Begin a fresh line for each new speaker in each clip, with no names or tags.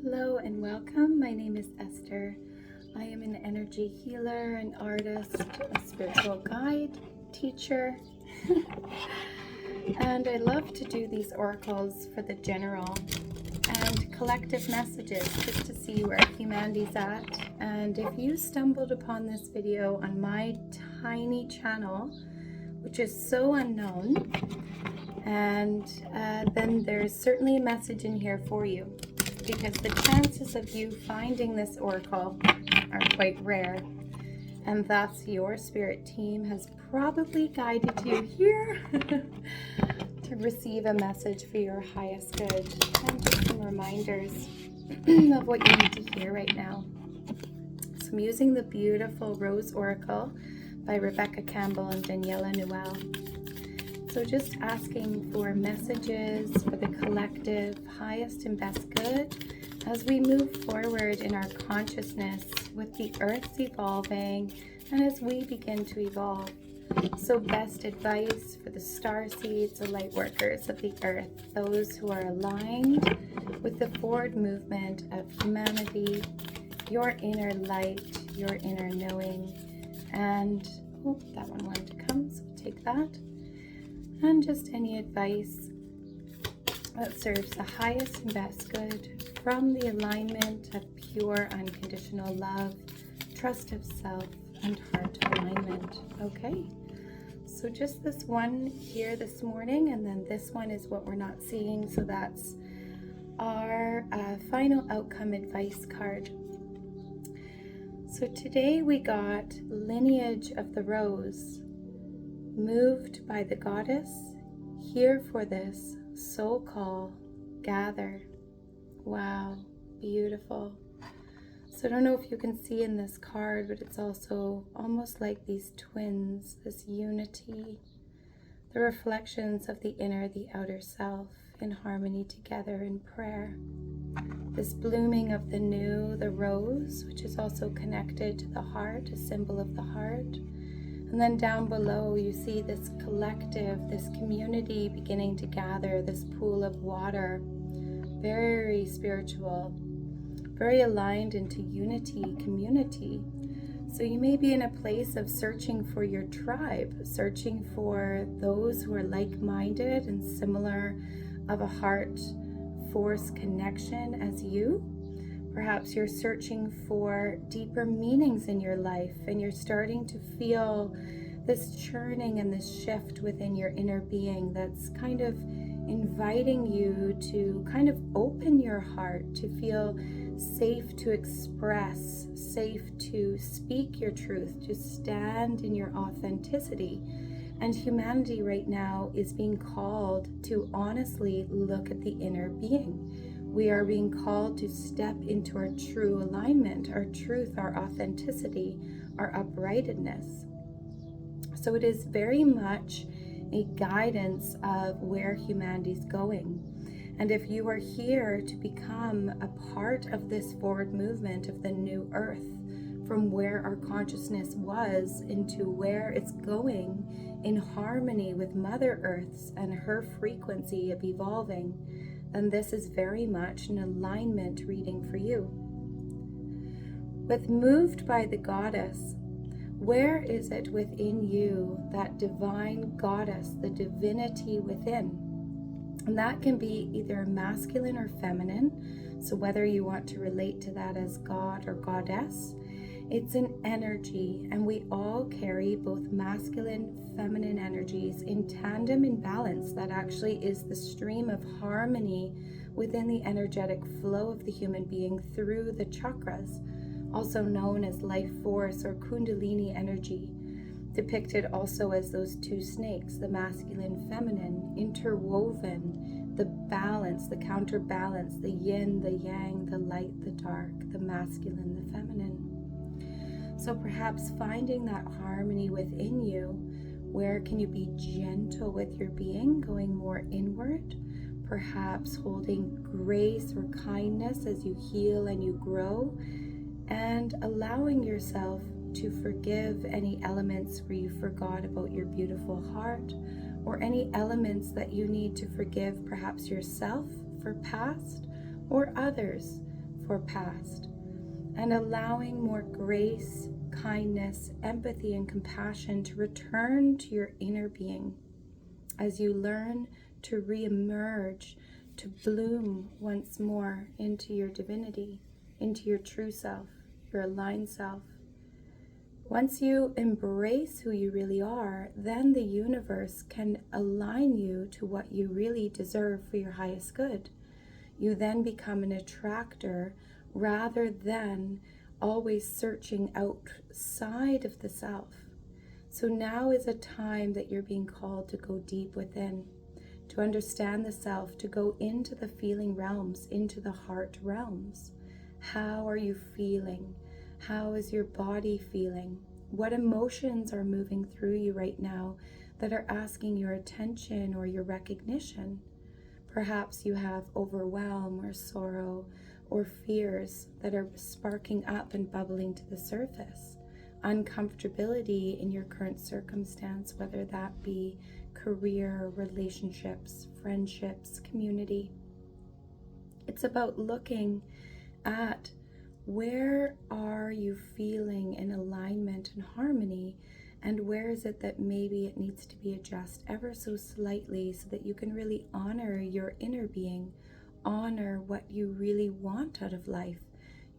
Hello and welcome. My name is Esther. I am an energy healer, an artist, a spiritual guide, teacher, and I love to do these oracles for the general and collective messages just to see where humanity's at. And if you stumbled upon this video on my tiny channel, which is so unknown, and then there's certainly a message in here for you, because the chances of you finding this oracle are quite rare, and thus your spirit team has probably guided you here to receive a message for your highest good, and just some reminders of what you need to hear right now. So I'm using the beautiful Rose Oracle by Rebecca Campbell and Daniela Newell. So just asking for messages for the collective highest and best good as we move forward in our consciousness with the Earth's evolving and as we begin to evolve. So best advice for the star seeds, the light workers of the Earth, those who are aligned with the forward movement of humanity, your inner light, your inner knowing, and that one wanted to come, so we'll take that. And just any advice that serves the highest and best good from the alignment of pure unconditional love, trust of self, and heart alignment. Okay, so just this one here this morning, and then this one is what we're not seeing, so that's our final outcome advice card. So today we got Lineage of the Rose. Moved by the goddess, here for this soul call, gather. Wow, beautiful. So I don't know if you can see in this card, but it's also almost like these twins, this unity, the reflections of the inner, the outer self in harmony together in prayer. This blooming of the new, the rose, which is also connected to the heart, a symbol of the heart. And then down below you see this collective, this community beginning to gather, this pool of water, very spiritual, very aligned into unity, community. So you may be in a place of searching for your tribe, searching for those who are like-minded and similar of a heart force connection as you. Perhaps you're searching for deeper meanings in your life, and you're starting to feel this churning and this shift within your inner being that's kind of inviting you to kind of open your heart, to feel safe to express, safe to speak your truth, to stand in your authenticity. And humanity right now is being called to honestly look at the inner being. We are being called to step into our true alignment, our truth, our authenticity, our uprightedness. So it is very much a guidance of where humanity's going. And if you are here to become a part of this forward movement of the new earth, from where our consciousness was into where it's going in harmony with Mother Earth's and her frequency of evolving, then this is very much an alignment reading for you. With moved by the goddess, where is it within you, that divine goddess, the divinity within? And that can be either masculine or feminine. So whether you want to relate to that as God or goddess, it's an energy, and we all carry both masculine, feminine energies in tandem, in balance. That actually is the stream of harmony within the energetic flow of the human being through the chakras, also known as life force or kundalini energy, depicted also as those two snakes, the masculine, feminine, interwoven, the balance, the counterbalance, the yin, the yang, the light, the dark, the masculine, the feminine. So perhaps finding that harmony within you, where can you be gentle with your being, going more inward, perhaps holding grace or kindness as you heal and you grow, and allowing yourself to forgive any elements where you forgot about your beautiful heart, or any elements that you need to forgive, perhaps yourself for past, or others for past, and allowing more grace, kindness, empathy, and compassion to return to your inner being as you learn to re-emerge, to bloom once more into your divinity, into your true self, your aligned self. Once you embrace who you really are, then the universe can align you to what you really deserve for your highest good. You then become an attractor rather than always searching outside of the self. So now is a time that you're being called to go deep within, to understand the self, to go into the feeling realms, into the heart realms. How are you feeling? How is your body feeling? What emotions are moving through you right now that are asking your attention or your recognition? Perhaps you have overwhelm or sorrow or fears that are sparking up and bubbling to the surface. Uncomfortability in your current circumstance, whether that be career, relationships, friendships, community. It's about looking at where are you feeling in alignment and harmony, and where is it that maybe it needs to be adjusted ever so slightly so that you can really honor your inner being, honor what you really want out of life.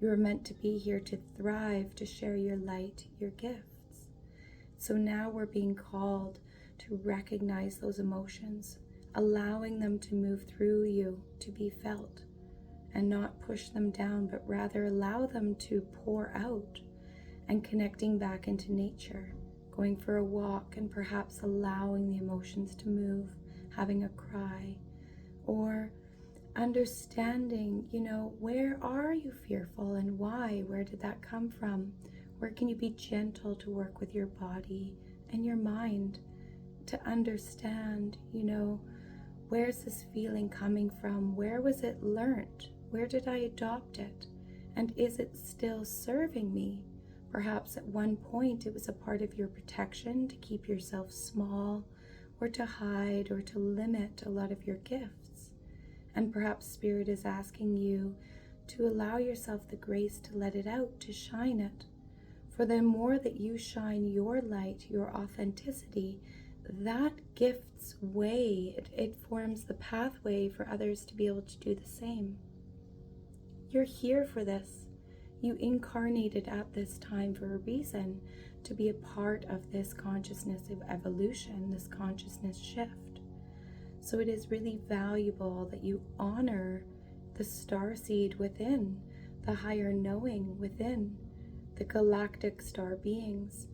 You're meant to be here to thrive, to share your light, your gifts. So now we're being called to recognize those emotions, allowing them to move through you, to be felt, and not push them down, but rather allow them to pour out, and connecting back into nature, going for a walk and perhaps allowing the emotions to move, having a cry, or understanding, where are you fearful and why? Where did that come from? Where can you be gentle to work with your body and your mind to understand, where's this feeling coming from? Where was it learnt? Where did I adopt it? And is it still serving me? Perhaps at one point it was a part of your protection to keep yourself small, or to hide, or to limit a lot of your gifts. And perhaps Spirit is asking you to allow yourself the grace to let it out, to shine it. For the more that you shine your light, your authenticity, that gift's way, it forms the pathway for others to be able to do the same. You're here for this. You incarnated at this time for a reason, to be a part of this consciousness of evolution, this consciousness shift. So it is really valuable that you honor the starseed within, the higher knowing within, the galactic star beings.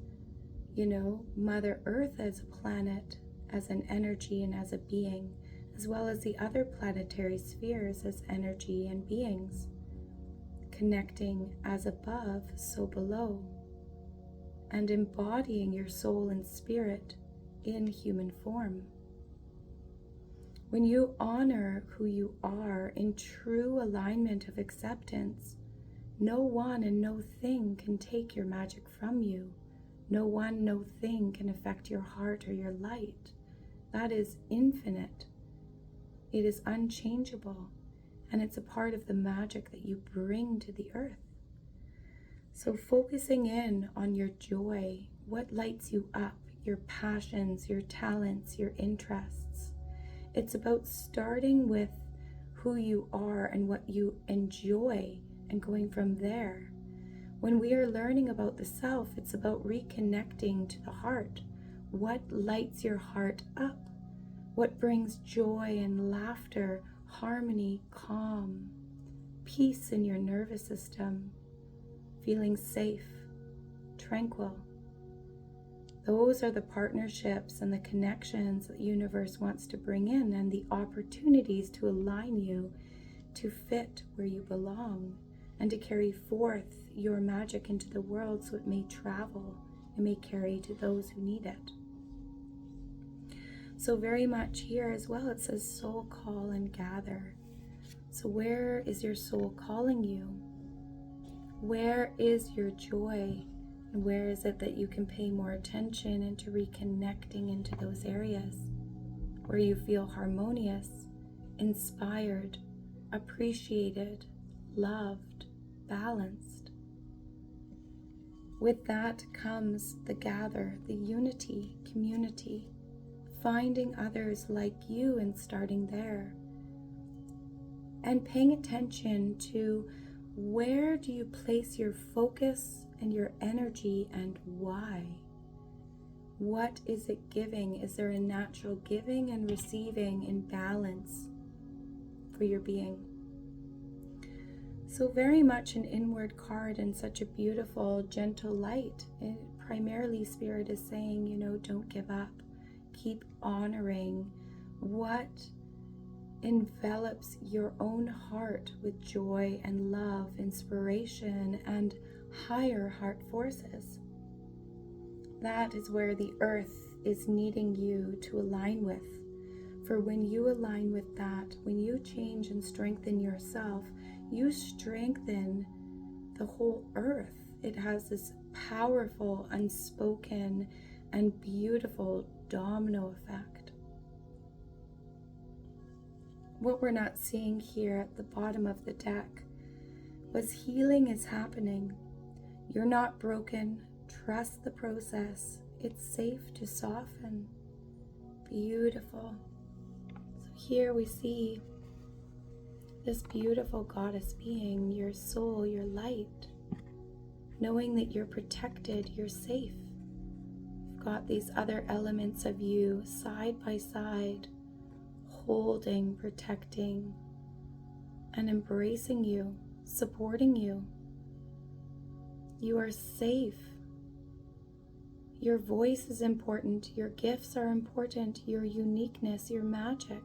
Mother Earth as a planet, as an energy and as a being, as well as the other planetary spheres as energy and beings. Connecting as above, so below, and embodying your soul and spirit in human form. When you honor who you are in true alignment of acceptance, no one and no thing can take your magic from you. No one, no thing can affect your heart or your light. That is infinite. It is unchangeable. And it's a part of the magic that you bring to the earth. So focusing in on your joy, what lights you up, your passions, your talents, your interests. It's about starting with who you are and what you enjoy and going from there. When we are learning about the self, it's about reconnecting to the heart. What lights your heart up? What brings joy and laughter, harmony, calm, peace in your nervous system, feeling safe, tranquil. Those are the partnerships and the connections that the universe wants to bring in, and the opportunities to align you to fit where you belong and to carry forth your magic into the world so it may travel and may carry to those who need it. So very much here as well, it says soul call and gather. So where is your soul calling you? Where is your joy? And where is it that you can pay more attention into reconnecting into those areas where you feel harmonious, inspired, appreciated, loved, balanced. With that comes the gather, the unity, community, finding others like you and starting there. And paying attention to where do you place your focus and your energy and why? What is it giving? Is there a natural giving and receiving in balance for your being? So very much an inward card and such a beautiful, gentle light. Primarily Spirit is saying, don't give up. Keep honoring what envelops your own heart with joy and love, inspiration, and higher heart forces. That is where the earth is needing you to align with. For when you align with that, when you change and strengthen yourself, you strengthen the whole earth. It has this powerful, unspoken, and beautiful domino effect. What we're not seeing here at the bottom of the deck was healing is happening. You're not broken. Trust the process. It's safe to soften. Beautiful. So here we see this beautiful goddess being, your soul, your light, knowing that you're protected, you're safe. You've got these other elements of you side by side, holding, protecting, and embracing you, supporting you. You are safe. Your voice is important. Your gifts are important. Your uniqueness, your magic.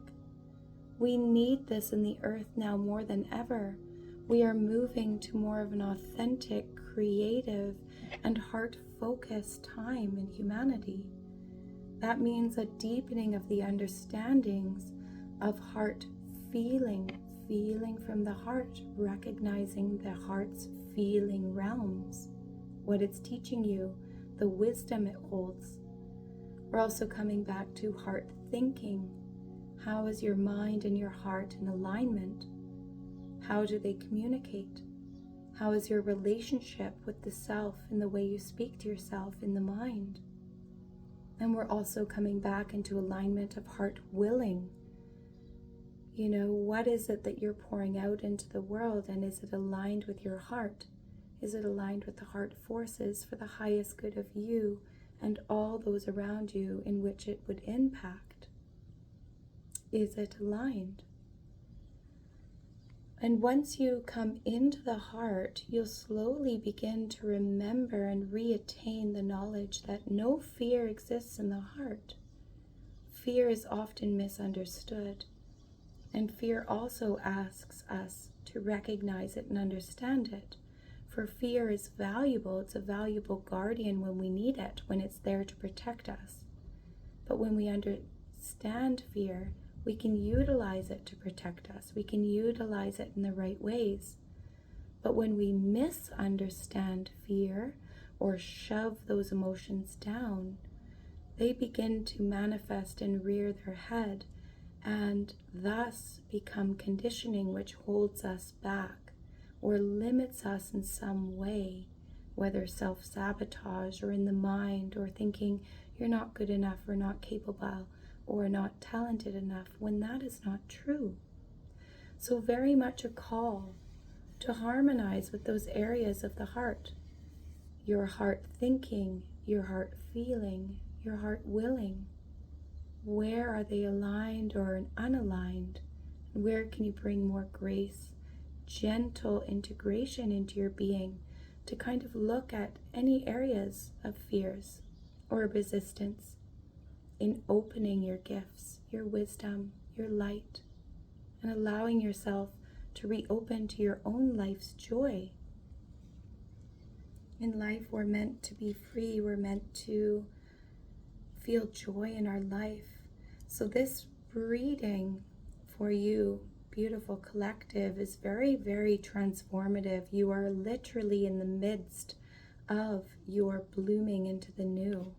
We need this in the earth now more than ever. We are moving to more of an authentic, creative, and heart-focused time in humanity. That means a deepening of the understandings of heart feeling from the heart, recognizing the heart's feeling realms, what it's teaching you, the wisdom it holds. We're also coming back to heart thinking. How is your mind and your heart in alignment? How do they communicate? How is your relationship with the self in the way you speak to yourself in the mind? And we're also coming back into alignment of heart willing. What is it that you're pouring out into the world, and is it aligned with your heart? Is it aligned with the heart forces for the highest good of you and all those around you in which it would impact? Is it aligned? And once you come into the heart, you'll slowly begin to remember and reattain the knowledge that no fear exists in the heart. Fear is often misunderstood, and fear also asks us to recognize it and understand it. For fear is valuable. It's a valuable guardian when we need it, when it's there to protect us. But when we understand fear, we can utilize it to protect us. We can utilize it in the right ways. But when we misunderstand fear or shove those emotions down, they begin to manifest and rear their head, and thus become conditioning which holds us back or limits us in some way, whether self-sabotage or in the mind, or thinking you're not good enough or not capable or not talented enough, when that is not true. So very much a call to harmonize with those areas of the heart. Your heart thinking, your heart feeling, your heart willing. Where are they aligned or unaligned? And where can you bring more grace, gentle integration into your being to kind of look at any areas of fears or resistance in opening your gifts, your wisdom, your light, and allowing yourself to reopen to your own life's joy. In life, we're meant to be free. We're meant to feel joy in our life. So this reading for you, beautiful collective, is very, very transformative. You are literally in the midst of your blooming into the new,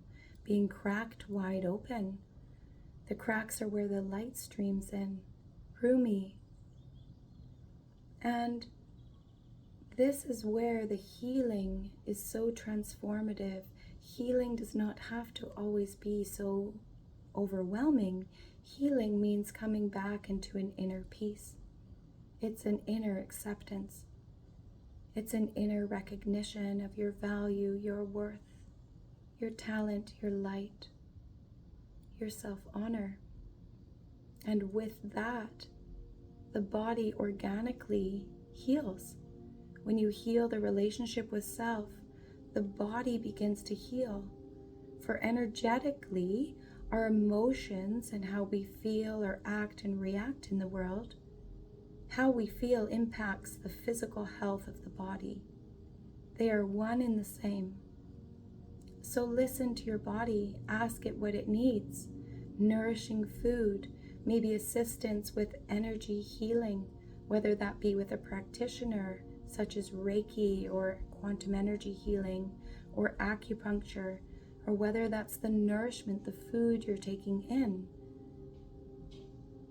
being cracked wide open. The cracks are where the light streams in, roomy. And This is where the healing is so transformative. Healing does not have to always be so overwhelming. Healing means coming back into an inner peace. It's an inner acceptance. It's an inner recognition of your value, your worth, your talent, your light, your self-honor. And with that, the body organically heals. When you heal the relationship with self, the body begins to heal. For energetically, our emotions and how we feel or act and react in the world, how we feel impacts the physical health of the body. They are one and the same. So listen to your body, ask it what it needs. Nourishing food, maybe assistance with energy healing, whether that be with a practitioner such as Reiki or quantum energy healing or acupuncture, or whether that's the nourishment, the food you're taking in.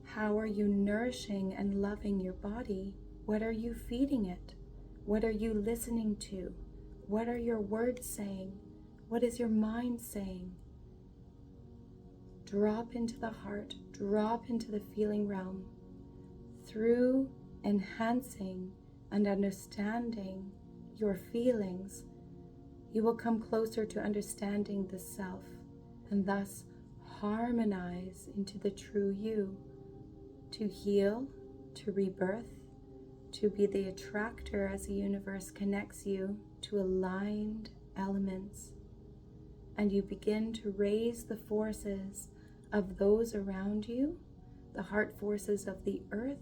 How are you nourishing and loving your body? What are you feeding it? What are you listening to? What are your words saying? What is your mind saying? Drop into the heart, drop into the feeling realm. Through enhancing and understanding your feelings, you will come closer to understanding the self and thus harmonize into the true you, to heal, to rebirth, to be the attractor as the universe connects you to aligned elements. And you begin to raise the forces of those around you, the heart forces of the earth,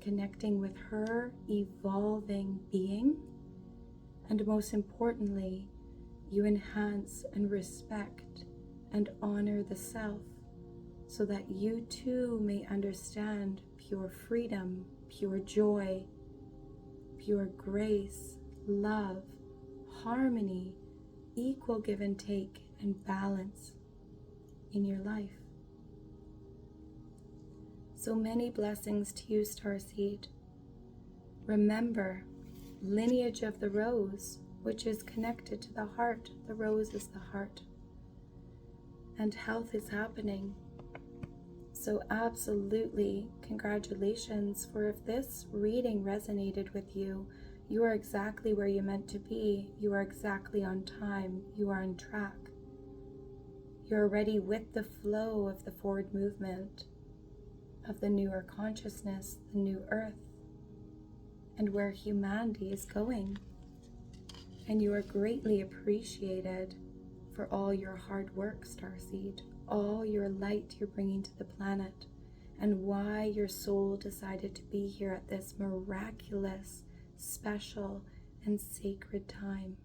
connecting with her evolving being. And most importantly, you enhance and respect and honor the self so that you too may understand pure freedom, pure joy, pure grace, love, harmony, equal give and take, and balance in your life. So many blessings to you, Starseed. Remember, lineage of the rose, which is connected to the heart. The rose is the heart. And health is happening. So absolutely, congratulations, for if this reading resonated with you, you are exactly where you're meant to be. You are exactly on time. You are on track. You're already with the flow of the forward movement of the newer consciousness, the new earth, and where humanity is going. And you are greatly appreciated for all your hard work, Starseed, all your light you're bringing to the planet, and why your soul decided to be here at this miraculous, special, and sacred time.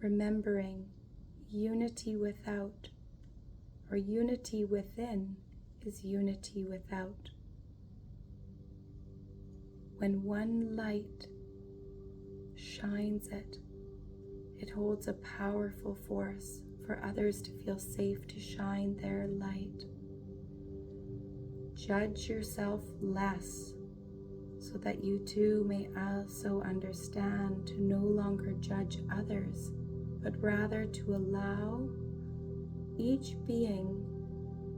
Remembering unity without, or unity within, is unity without. When one light shines it, it holds a powerful force for others to feel safe to shine their light. Judge yourself less so that you too may also understand to no longer judge others, but rather to allow each being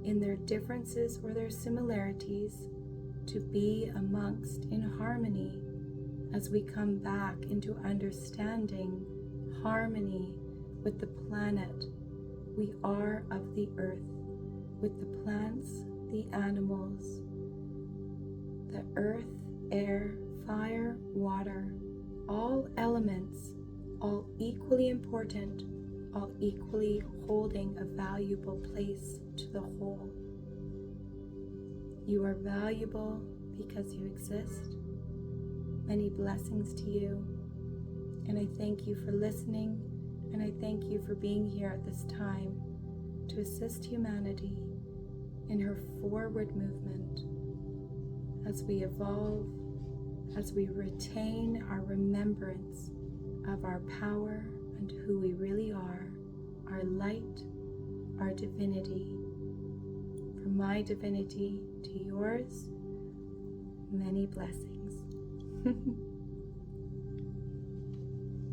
in their differences or their similarities to be amongst in harmony as we come back into understanding harmony with the planet. We are of the earth, with the plants, the animals, the earth, air, fire, water, all elements, all equally important, all equally holding a valuable place to the whole. You are valuable because you exist. Many blessings to you. And I thank you for listening, and I thank you for being here at this time to assist humanity in her forward movement as we evolve, as we retain our remembrance of our power and who we really are, our light, our divinity. From my divinity to yours, many blessings.